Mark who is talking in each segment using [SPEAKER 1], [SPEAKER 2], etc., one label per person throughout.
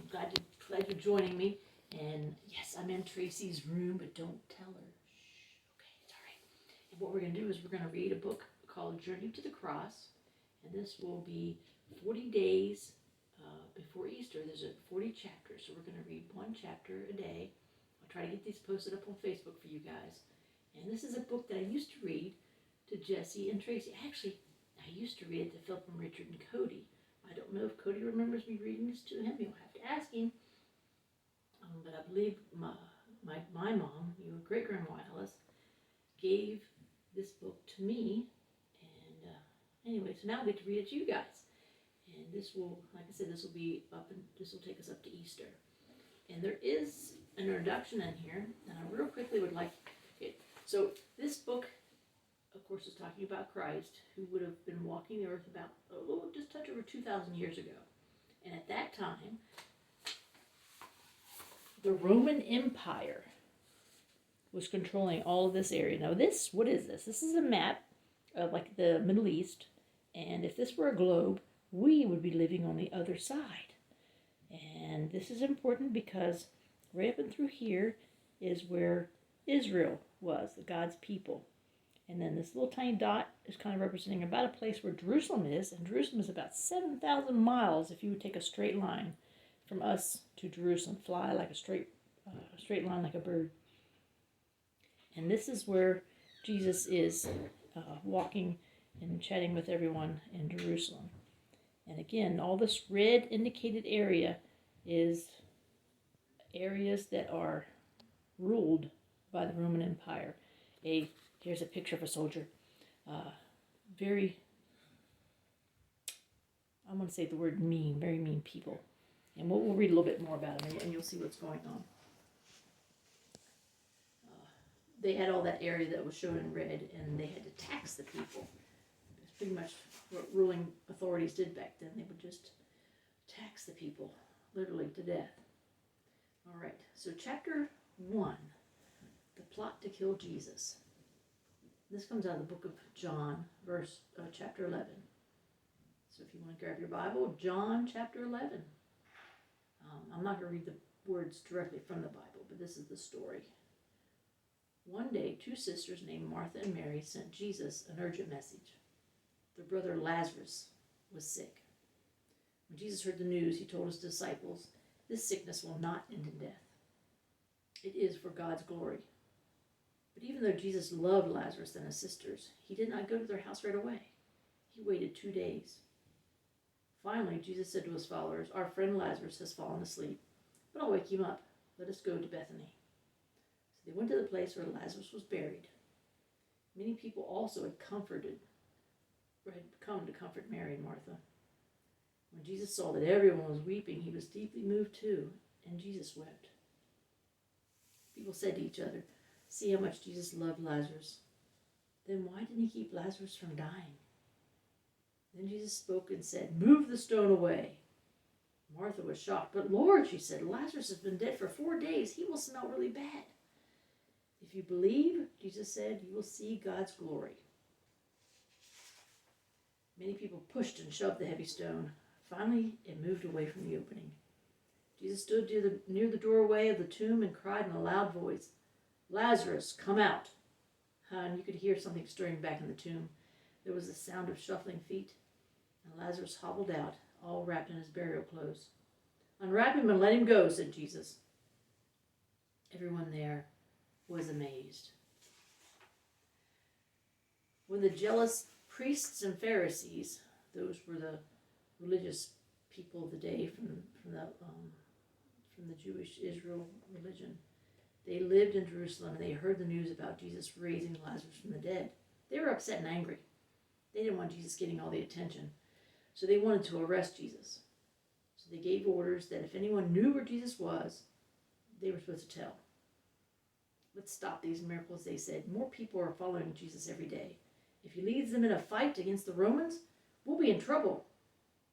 [SPEAKER 1] Glad you're joining me. And yes, I'm in Tracy's room, but don't tell her. Shh. Okay, it's all right. And what we're going to do is we're going to read a book called Journey to the Cross. And this will be 40 days before Easter. There's 40 chapters, so we're going to read one chapter a day. I'll try to get these posted up on Facebook for you guys. And this is a book that I used to read to Jesse and Tracy. Actually, I used to read it to Philip and Richard and Cody. I don't know if Cody remembers me reading this to him. You'll have to ask him. But I believe my mom, your great grandma Alice, gave this book to me. And anyway, so now we get to read it to you guys. And this will, like I said, this will be up, and this will take us up to Easter. And there is an introduction in here, and I real quickly would like. Okay, so this book, of course, is talking about Christ, who would have been walking the earth about a little, just touch over 2,000 years ago. And at that time, the Roman Empire was controlling all of this area. Now this, what is this? This is a map of like the Middle East, and if this were a globe, we would be living on the other side. And this is important because right up and through here is where Israel was, God's people. And then this little tiny dot is kind of representing about a place where Jerusalem is, and Jerusalem is about 7,000 miles if you would take a straight line from us to Jerusalem, fly like a straight line like a bird. And this is where Jesus is walking and chatting with everyone in Jerusalem. And again, all this red indicated area is areas that are ruled by the Roman Empire. Here's a picture of a soldier. Very, I want to say the word mean, very mean people. And we'll read a little bit more about them, and you'll see what's going on. They had all that area that was shown in red, and they had to tax the people. It's pretty much what ruling authorities did back then. They would just tax the people, literally to death. All right, so chapter 1, the plot to kill Jesus. This comes out of the book of John, chapter 11. So if you want to grab your Bible, John chapter 11. I'm not going to read the words directly from the Bible, but this is the story. One day, two sisters named Martha and Mary sent Jesus an urgent message. Their brother Lazarus was sick. When Jesus heard the news, he told his disciples, "This sickness will not end in death. It is for God's glory." But even though Jesus loved Lazarus and his sisters, he did not go to their house right away. He waited 2 days. Finally, Jesus said to his followers, "Our friend Lazarus has fallen asleep, but I'll wake him up. Let us go to Bethany." So they went to the place where Lazarus was buried. Many people also had come to comfort Mary and Martha. When Jesus saw that everyone was weeping, he was deeply moved too, and Jesus wept. People said to each other, "See how much Jesus loved Lazarus. Then why didn't he keep Lazarus from dying?" Then Jesus spoke and said, "Move the stone away." Martha was shocked. "But Lord," she said, "Lazarus has been dead for 4 days. He will smell really bad." "If you believe," Jesus said, "you will see God's glory." Many people pushed and shoved the heavy stone. Finally, it moved away from the opening. Jesus stood near the doorway of the tomb and cried in a loud voice, "Lazarus, come out." And you could hear something stirring back in the tomb. There was the sound of shuffling feet, and Lazarus hobbled out, all wrapped in his burial clothes. "Unwrap him and let him go," said Jesus. Everyone there was amazed. When the jealous priests and Pharisees, those were the religious people of the day from the Jewish Israel religion, they lived in Jerusalem and they heard the news about Jesus raising Lazarus from the dead. They were upset and angry. They didn't want Jesus getting all the attention, so they wanted to arrest Jesus. So they gave orders that if anyone knew where Jesus was, they were supposed to tell. "Let's stop these miracles," they said. "More people are following Jesus every day. If he leads them in a fight against the Romans, we'll be in trouble.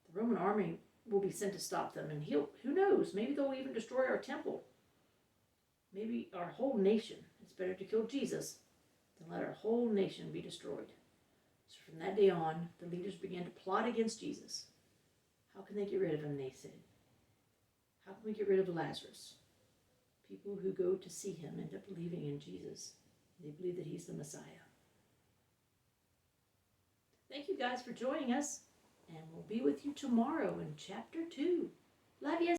[SPEAKER 1] The Roman army will be sent to stop them, and who knows, maybe they'll even destroy our temple. Maybe our whole nation. It's better to kill Jesus than let our whole nation be destroyed." So from that day on, the leaders began to plot against Jesus. How can they get rid of him, they said. How can we get rid of Lazarus? People who go to see him end up believing in Jesus. They believe that he's the Messiah. Thank you guys for joining us, and we'll be with you tomorrow in chapter 2. Love you.